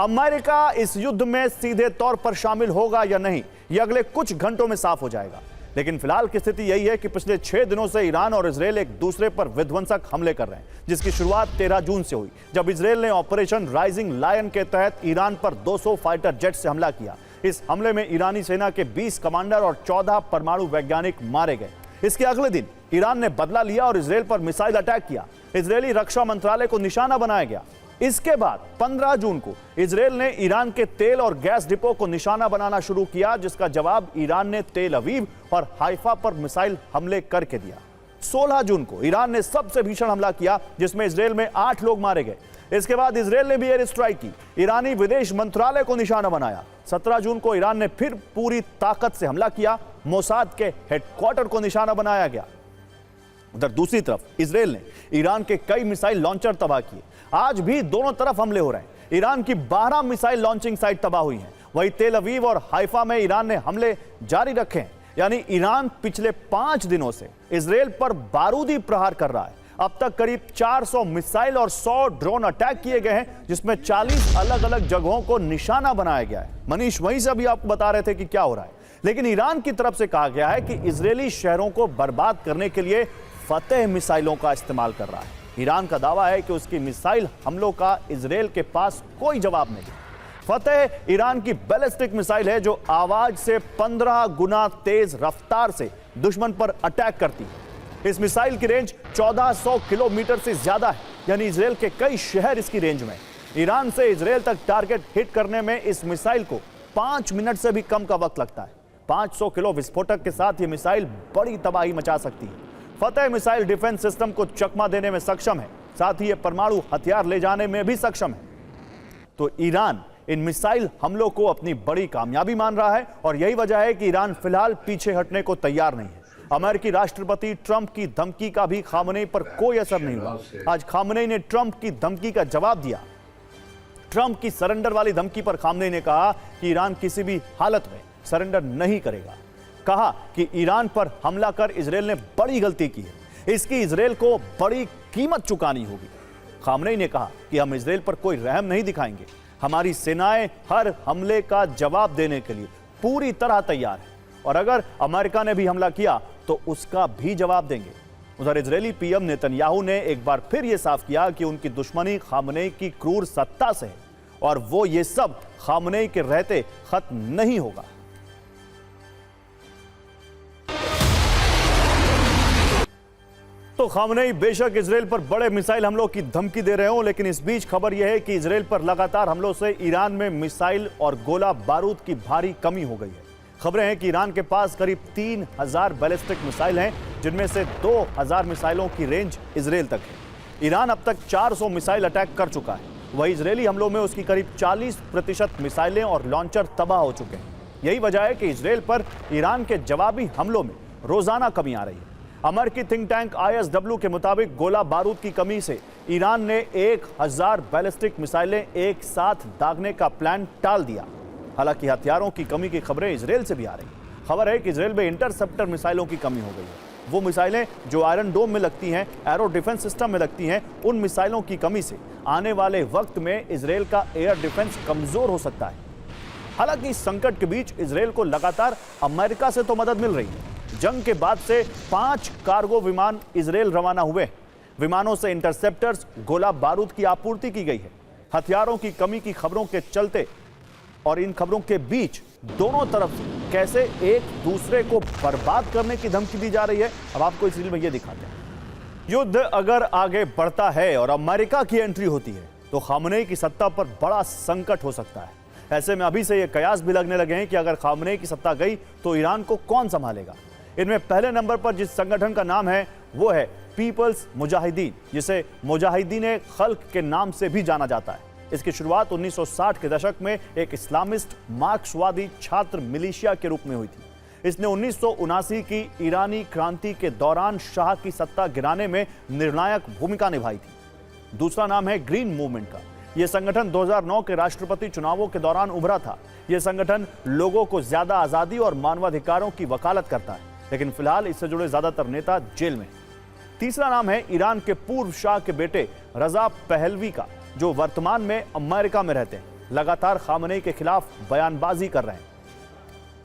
America इस युद्ध में सीधे तौर पर शामिल होगा या नहीं, यह अगले कुछ घंटों में साफ हो जाएगा। लेकिन फिलहाल की स्थिति यही है कि पिछले 6 दिनों से ईरान और इजरायल एक दूसरे पर विध्वंसक हमले कर रहे हैं, जिसकी शुरुआत 13 जून से हुई, जब इजरायल ने ऑपरेशन राइजिंग लायन के तहत ईरान पर 200 फाइटर जेट से हमला किया। इस हमले में ईरानी सेना के 20 कमांडर और 14 परमाणु वैज्ञानिक मारे गए। इसके अगले दिन ईरान ने बदला लिया और इजरायल पर मिसाइल अटैक किया। इजरायली रक्षा मंत्रालय को निशाना बनाया गया। इसके बाद 15 जून को इजरायल ने ईरान के तेल और गैस डिपो को निशाना बनाना शुरू किया, जिसका जवाब ईरान ने तेल अवीव और हाइफा पर मिसाइल हमले करके दिया। 16 जून को ईरान ने सबसे भीषण हमला किया, जिसमें इजरायल में 8 लोग मारे गए। इसके बाद इजरायल ने भी एयर स्ट्राइक की, ईरानी विदेश मंत्रालय को निशाना बनाया। 17 जून को ईरान ने फिर पूरी ताकत से हमला किया, मोसाद के हेडक्वार्टर को निशाना बनाया गया। उधर दूसरी तरफ इजरायल ने ईरान के कई मिसाइल लॉन्चर तबाह किए। आज भी दोनों तरफ हमले हो रहे हैं। ईरान की 12 मिसाइल लॉन्चिंग साइट तबाह हुई हैं। वहीं तेल अवीव और हाइफा में ईरान ने हमले जारी रखे हैं। यानी ईरान पिछले 5 दिनों से इजरायल पर बारूदी प्रहार कर रहा है। अब तक करीब 400 मिसाइल और 100 ड्रोन अटैक किए गए हैं, जिसमें 40 अलग अलग जगहों को निशाना बनाया गया है। मनीष, वहीं से अभी आपको बता रहे थे कि क्या हो रहा है, लेकिन ईरान की तरफ से कहा गया है कि इजरायली शहरों को बर्बाद करने के लिए फतेह मिसाइलों का इस्तेमाल कर रहा है। ईरान का दावा है कि उसकी मिसाइल हमलों का इजरायल के पास कोई जवाब नहीं। फतेह ईरान की बैलिस्टिक मिसाइल है, जो आवाज से 15 गुना तेज रफ्तार से दुश्मन पर अटैक करती है। इस मिसाइल की रेंज 1400 किलोमीटर से ज्यादा है, यानी इजरायल के कई शहर इसकी रेंज में। ईरान से इजरायल तक टारगेट हिट करने में इस मिसाइल को 5 मिनट से भी कम का वक्त लगता है। 500 किलो विस्फोटक के साथ यह मिसाइल बड़ी तबाही मचा सकती है। फतेह मिसाइल डिफेंस सिस्टम को चकमा देने में सक्षम है, साथ ही यह परमाणु हथियार ले जाने में भी सक्षम है। तो ईरान इन मिसाइल हमलों को अपनी बड़ी कामयाबी मान रहा है, और यही वजह है कि ईरान फिलहाल पीछे हटने को तैयार नहीं है। अमेरिकी राष्ट्रपति ट्रंप की धमकी का भी खामनेई पर कोई असर नहीं हुआ। आज खामनेई ने ट्रंप की धमकी का जवाब दिया। ट्रंप की सरेंडर वाली धमकी पर खामनेई ने कहा कि ईरान किसी भी हालत में सरेंडर नहीं करेगा। कहा कि ईरान पर हमला कर इजरायल ने बड़ी गलती की है, इसकी इजरायल को बड़ी कीमत चुकानी होगी। खामनेई ने कहा कि हम इजरायल पर कोई रहम नहीं दिखाएंगे। हमारी सेनाएं हर हमले का जवाब देने के लिए पूरी तरह तैयार है, और अगर अमेरिका ने भी हमला किया तो उसका भी जवाब देंगे। उधर इजरायली पीएम नेतन्याहू ने एक बार फिर यह साफ किया कि उनकी दुश्मनी खामनेई की क्रूर सत्ता से है, और वो ये सब खामनेई के रहते खत्म नहीं होगा। तो खामनेई बेशक इजरायल पर बड़े मिसाइल हमलों की धमकी दे रहे हो, लेकिन इस बीच खबर यह है कि इजरायल पर लगातार हमलों से ईरान में मिसाइल और गोला बारूद की भारी कमी हो गई है। खबरें हैं कि ईरान के पास करीब 3000 बैलिस्टिक मिसाइल हैं, जिनमें से 2000 मिसाइलों की रेंज इजरायल तक है। ईरान अब तक 400 मिसाइल अटैक कर चुका है। वहीं इजरायली हमलों में उसकी करीब 40% मिसाइलें और लॉन्चर तबाह हो चुके हैं। यही वजह है कि इजरायल पर ईरान के जवाबी हमलों में रोजाना कमी आ रही है। अमेरिकी थिंक टैंक ISW के मुताबिक गोला बारूद की कमी से ईरान ने 1000 बैलिस्टिक मिसाइलें एक साथ दागने का प्लान टाल दिया। हालांकि हथियारों की कमी की खबरें इजरायल से भी आ रही हैं। खबर है कि इजरायल में इंटरसेप्टर मिसाइलों की कमी हो गई है। वो मिसाइलें जो आयरन डोम में लगती हैं, एरो डिफेंस सिस्टम में लगती हैं, उन मिसाइलों की कमी से आने वाले वक्त में इजरायल का एयर डिफेंस कमजोर हो सकता है। हालांकि इस संकट के बीच इजरायल को लगातार अमेरिका से तो मदद मिल रही है। जंग के बाद से 5 कार्गो विमान इजरायल रवाना हुए। विमानों से इंटरसेप्टर्स, गोला बारूद की आपूर्ति की गई है। हथियारों की कमी की खबरों के चलते और इन खबरों के बीच दोनों तरफ से कैसे एक दूसरे को बर्बाद करने की धमकी दी जा रही है, अब आपको इस रील में यह दिखाते हैं। युद्ध अगर आगे बढ़ता है और अमेरिका की एंट्री होती है, तो खामनेई की सत्ता पर बड़ा संकट हो सकता है। ऐसे में अभी से ये कयास भी लगने लगे हैं कि अगर खामनेई की सत्ता गई तो ईरान को कौन संभालेगा। इनमें पहले नंबर पर जिस संगठन का नाम है वो है पीपल्स मुजाहिदीन, जिसे मुजाहिदीन खल्क के नाम से भी जाना जाता है। इसकी शुरुआत 1960 के दशक में एक इस्लामिस्ट मार्क्सवादी छात्र मिलिशिया के रूप में हुई थी। इसने 1979 की ईरानी क्रांति के दौरान शाह की सत्ता गिराने में निर्णायक भूमिका निभाई थी। दूसरा नाम है ग्रीन मूवमेंट का। यह संगठन 2009 के राष्ट्रपति चुनावों के दौरान उभरा था। यह संगठन लोगों को ज्यादा आजादी और मानवाधिकारों की वकालत करता है, लेकिन फिलहाल इससे जुड़े ज्यादातर नेता जेल में। तीसरा नाम है ईरान के पूर्व शाह के बेटे रजा पहलवी का, जो वर्तमान में अमेरिका में रहते हैं। लगातार खामनेई के खिलाफ बयानबाजी कर रहे हैं।